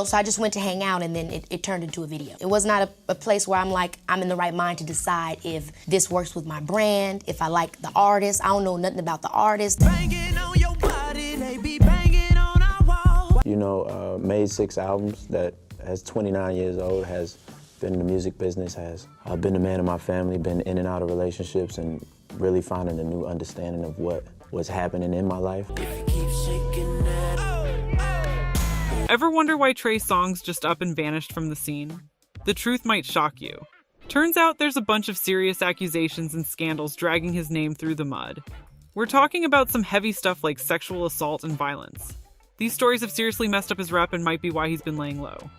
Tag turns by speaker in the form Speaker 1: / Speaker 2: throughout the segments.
Speaker 1: So I just went to hang out, and then it turned into a video. It was not a place where I'm like, I'm in the right mind to decide if this works with my brand, if I like the artist. I don't know nothing about the artist.
Speaker 2: Banging on your body, they be banging on our wall.
Speaker 3: Made 6 albums, that has 29 years old, has been in the music business, has been the man of my family, been in and out of relationships, and really finding a new understanding of what was happening in my life.
Speaker 4: Ever wonder why Trey Songz just up and vanished from the scene? The truth might shock you. Turns out there's a bunch of serious accusations and scandals dragging his name through the mud. We're talking about some heavy stuff like sexual assault and violence. These stories have seriously messed up his rep and might be why he's been laying low.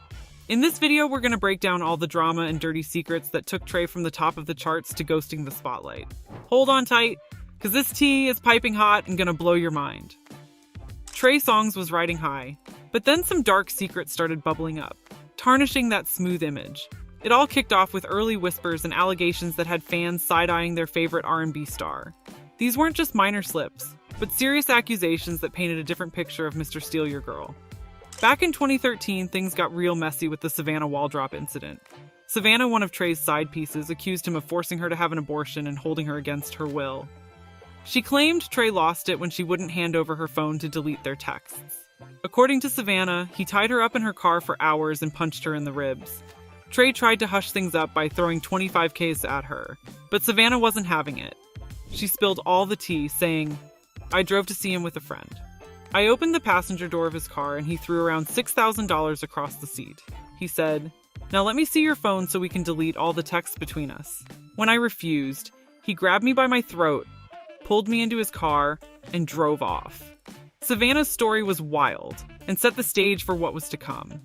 Speaker 4: In this video, we're going to break down all the drama and dirty secrets that took Trey from the top of the charts to ghosting the spotlight. Hold on tight, because this tea is piping hot and going to blow your mind. Trey Songz was riding high, but then some dark secrets started bubbling up, tarnishing that smooth image. It all kicked off with early whispers and allegations that had fans side-eyeing their favorite R&B star. These weren't just minor slips, but serious accusations that painted a different picture of Mr. Steal Your Girl. Back in 2013, things got real messy with the Savannah wall drop incident. Savannah, one of Trey's side pieces, accused him of forcing her to have an abortion and holding her against her will. She claimed Trey lost it when she wouldn't hand over her phone to delete their texts. According to Savannah, he tied her up in her car for hours and punched her in the ribs. Trey tried to hush things up by throwing $25,000 at her, but Savannah wasn't having it. She spilled all the tea, saying, "I drove to see him with a friend. I opened the passenger door of his car and he threw around $6,000 across the seat. He said, 'Now let me see your phone so we can delete all the texts between us.' When I refused, he grabbed me by my throat, pulled me into his car, and drove off." Savannah's story was wild and set the stage for what was to come.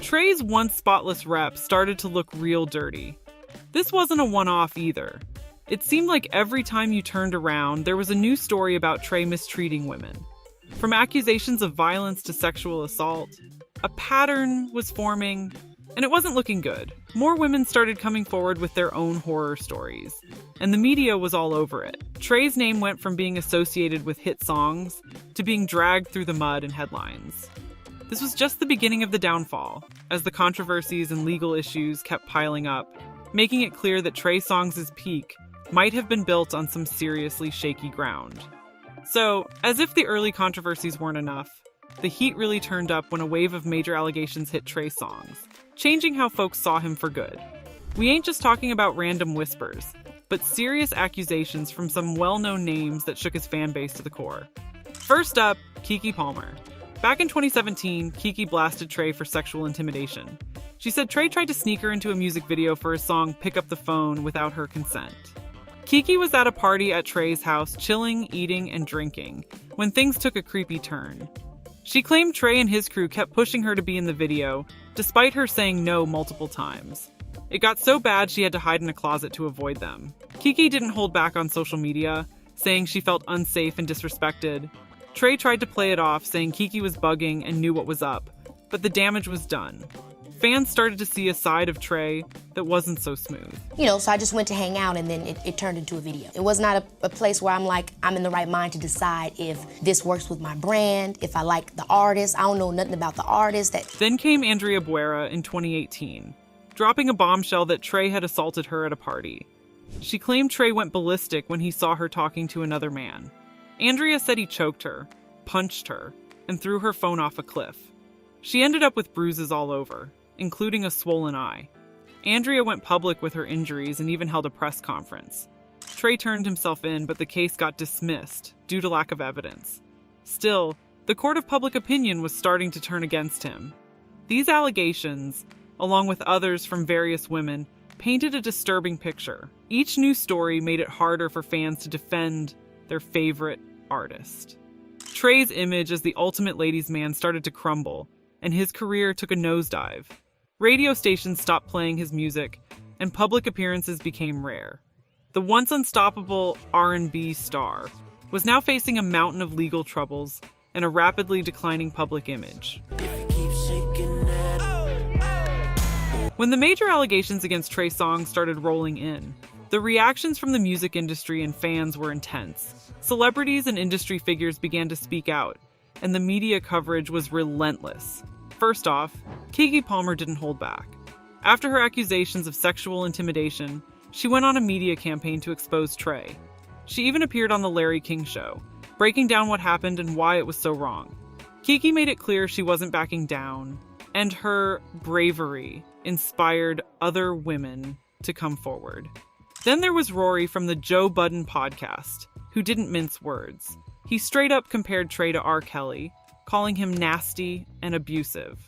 Speaker 4: Trey's once spotless rep started to look real dirty. This wasn't a one-off either. It seemed like every time you turned around, there was a new story about Trey mistreating women. From accusations of violence to sexual assault, a pattern was forming, and it wasn't looking good. More women started coming forward with their own horror stories, and the media was all over it. Trey's name went from being associated with hit songs to being dragged through the mud in headlines. This was just the beginning of the downfall, as the controversies and legal issues kept piling up, making it clear that Trey Songz' peak might have been built on some seriously shaky ground. So, as if the early controversies weren't enough, the heat really turned up when a wave of major allegations hit Trey Songz, changing how folks saw him for good. We ain't just talking about random whispers, but serious accusations from some well-known names that shook his fan base to the core. First up, Keke Palmer. Back in 2017, Keke blasted Trey for sexual intimidation. She said Trey tried to sneak her into a music video for his song Pick Up the Phone without her consent. Keke was at a party at Trey's house, chilling, eating, and drinking, when things took a creepy turn. She claimed Trey and his crew kept pushing her to be in the video, despite her saying no multiple times. It got so bad she had to hide in a closet to avoid them. Keke didn't hold back on social media, saying she felt unsafe and disrespected. Trey tried to play it off, saying Keke was bugging and knew what was up, but the damage was done. Fans started to see a side of Trey that wasn't so smooth.
Speaker 1: So I just went to hang out, and then it turned into a video. It was not a place where I'm like, I'm in the right mind to decide if this works with my brand, if I like the artist. I don't know nothing about the artist.
Speaker 4: Then came Andrea Buera in 2018, dropping a bombshell that Trey had assaulted her at a party. She claimed Trey went ballistic when he saw her talking to another man. Andrea said he choked her, punched her, and threw her phone off a cliff. She ended up with bruises all over, including a swollen eye. Andrea went public with her injuries and even held a press conference. Trey turned himself in, but the case got dismissed due to lack of evidence. Still, the court of public opinion was starting to turn against him. These allegations, along with others from various women, painted a disturbing picture. Each new story made it harder for fans to defend their favorite artist. Trey's image as the ultimate ladies' man started to crumble, and his career took a nosedive. Radio stations stopped playing his music, and public appearances became rare. The once unstoppable R&B star was now facing a mountain of legal troubles and a rapidly declining public image. When the major allegations against Trey Songz started rolling in, The reactions from the music industry and fans were intense. Celebrities and industry figures began to speak out, and the media coverage was relentless. First off, Keke Palmer didn't hold back. After her accusations of sexual intimidation, she went on a media campaign to expose Trey. She even appeared on The Larry King Show, breaking down what happened and why it was so wrong. Keke made it clear she wasn't backing down, and her bravery inspired other women to come forward. Then there was Rory from the Joe Budden podcast, who didn't mince words. He straight up compared Trey to R. Kelly, calling him nasty and abusive.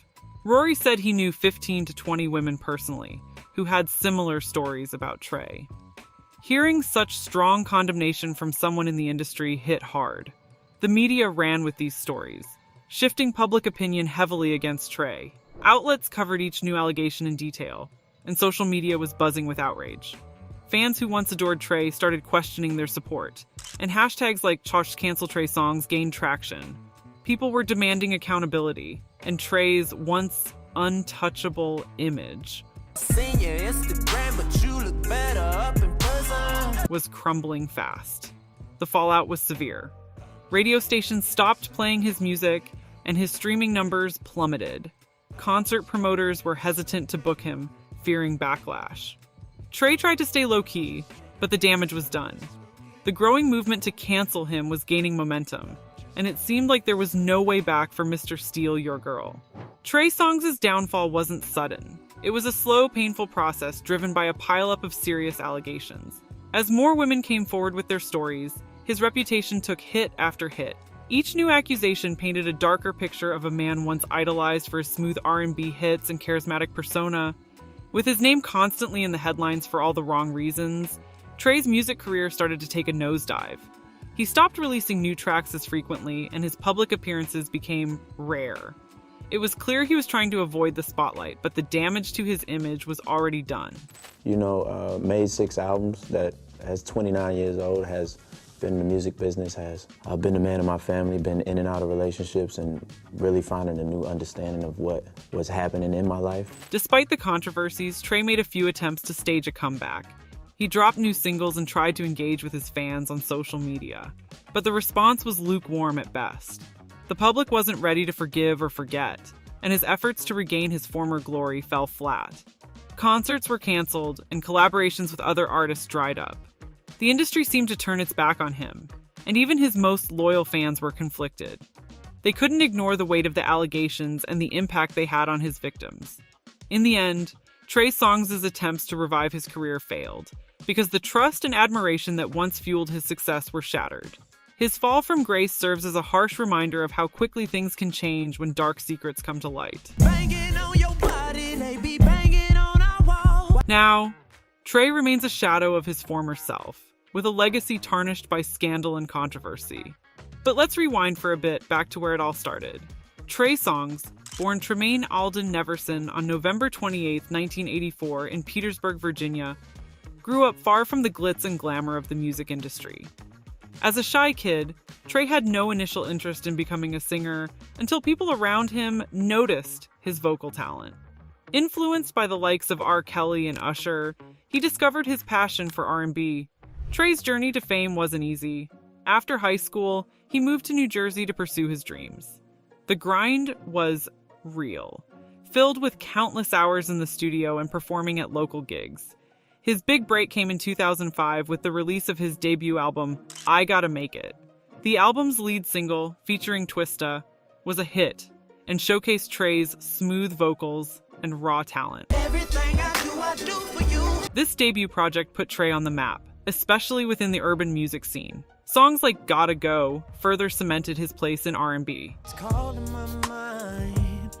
Speaker 4: Rory said he knew 15 to 20 women personally who had similar stories about Trey. Hearing such strong condemnation from someone in the industry hit hard. The media ran with these stories, shifting public opinion heavily against Trey. Outlets covered each new allegation in detail, and social media was buzzing with outrage. Fans who once adored Trey started questioning their support, and hashtags like #cancel Trey Songz gained traction. People were demanding accountability, and Trey's once untouchable image was crumbling fast. The fallout was severe. Radio stations stopped playing his music, and his streaming numbers plummeted. Concert promoters were hesitant to book him, fearing backlash. Trey tried to stay low-key, but the damage was done. The growing movement to cancel him was gaining momentum, and it seemed like there was no way back for Mr. Steal Your Girl. Trey Songz' downfall wasn't sudden. It was a slow, painful process driven by a pileup of serious allegations. As more women came forward with their stories, his reputation took hit after hit. Each new accusation painted a darker picture of a man once idolized for his smooth R&B hits and charismatic persona. With his name constantly in the headlines for all the wrong reasons, Trey's music career started to take a nosedive. He stopped releasing new tracks as frequently, and his public appearances became rare. It was clear he was trying to avoid the spotlight, but the damage to his image was already done.
Speaker 3: Made 6 albums, that as 29 years old, has been in the music business, has been a man of my family, been in and out of relationships, and really finding a new understanding of what was happening in my life.
Speaker 4: Despite the controversies, Trey made a few attempts to stage a comeback. He dropped new singles and tried to engage with his fans on social media, but the response was lukewarm at best. The public wasn't ready to forgive or forget, and his efforts to regain his former glory fell flat. Concerts were canceled, and collaborations with other artists dried up. The industry seemed to turn its back on him, and even his most loyal fans were conflicted. They couldn't ignore the weight of the allegations and the impact they had on his victims. In the end, Trey Songz' attempts to revive his career failed, because the trust and admiration that once fueled his success were shattered. His fall from grace serves as a harsh reminder of how quickly things can change when dark secrets come to light.
Speaker 2: Banging on your body, they be banging on our wall.
Speaker 4: Now, Trey remains a shadow of his former self, with a legacy tarnished by scandal and controversy. But let's rewind for a bit back to where it all started. Trey Songz, born Tremaine Alden Neverson on November 28, 1984 in Petersburg, Virginia, grew up far from the glitz and glamour of the music industry. As a shy kid, Trey had no initial interest in becoming a singer until people around him noticed his vocal talent. Influenced by the likes of R. Kelly and Usher, he discovered his passion for R&B. Trey's journey to fame wasn't easy. After high school, he moved to New Jersey to pursue his dreams. The grind was real, filled with countless hours in the studio and performing at local gigs. His big break came in 2005 with the release of his debut album, I Gotta Make It. The album's lead single, featuring Twista, was a hit and showcased Trey's smooth vocals and raw talent.
Speaker 2: Everything I do for you.
Speaker 4: This debut project put Trey on the map, especially within the urban music scene. Songs like Gotta Go further cemented his place in R&B.
Speaker 2: It's calling my mind.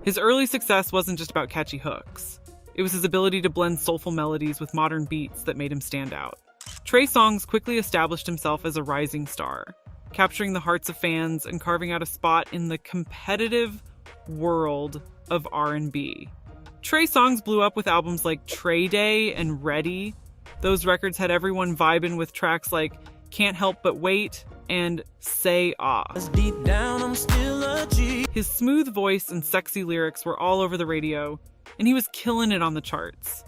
Speaker 4: His early success wasn't just about catchy hooks. It was his ability to blend soulful melodies with modern beats that made him stand out. Trey Songz quickly established himself as a rising star, capturing the hearts of fans and carving out a spot in the competitive world of R&B. Trey Songz blew up with albums like Trey Day and Ready. Those records had everyone vibing with tracks like Can't Help But Wait and Say Ah.
Speaker 2: Deep down, I'm still a G.
Speaker 4: His smooth voice and sexy lyrics were all over the radio, and he was killing it on the charts.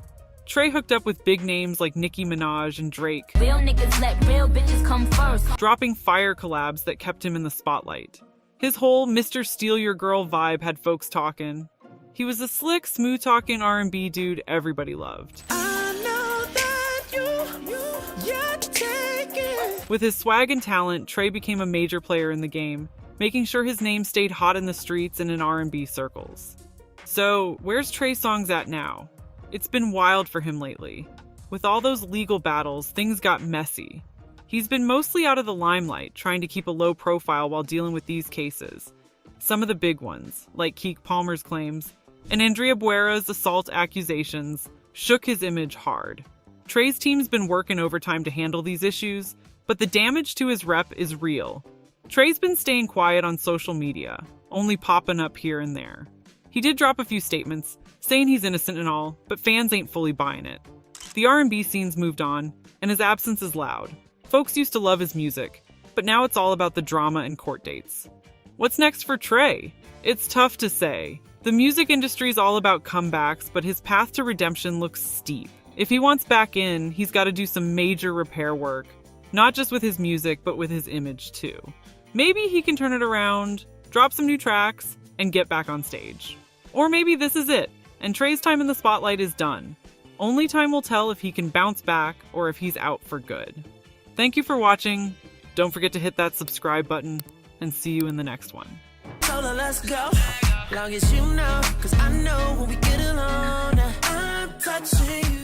Speaker 4: Trey hooked up with big names like Nicki Minaj and Drake,
Speaker 5: Real niggas let real bitches come first.
Speaker 4: dropping fire collabs that kept him in the spotlight. His whole Mr. Steal Your Girl vibe had folks talking. He was a slick, smooth-talking R&B dude everybody loved.
Speaker 2: I know that you're taking.
Speaker 4: With his swag and talent, Trey became a major player in the game, making sure his name stayed hot in the streets and in R&B circles. So, where's Trey Songz at now? It's been wild for him lately. With all those legal battles, things got messy. He's been mostly out of the limelight, trying to keep a low profile while dealing with these cases. Some of the big ones, like Keke Palmer's claims, and Andrea Buera's assault accusations, shook his image hard. Trey's team's been working overtime to handle these issues, but the damage to his rep is real. Trey's been staying quiet on social media, only popping up here and there. He did drop a few statements, saying he's innocent and all, but fans ain't fully buying it. The R&B scene's moved on, and his absence is loud. Folks used to love his music, but now it's all about the drama and court dates. What's next for Trey? It's tough to say. The music industry's all about comebacks, but his path to redemption looks steep. If he wants back in, he's got to do some major repair work, not just with his music, but with his image too. Maybe he can turn it around, drop some new tracks, and get back on stage. Or maybe this is it, and Trey's time in the spotlight is done. Only time will tell if he can bounce back or if he's out for good. Thank you for watching. Don't forget to hit that subscribe button, and see you in the next one.
Speaker 2: Solo, let's go. Long as you know, 'cause I know when we get alone, I'm touching you.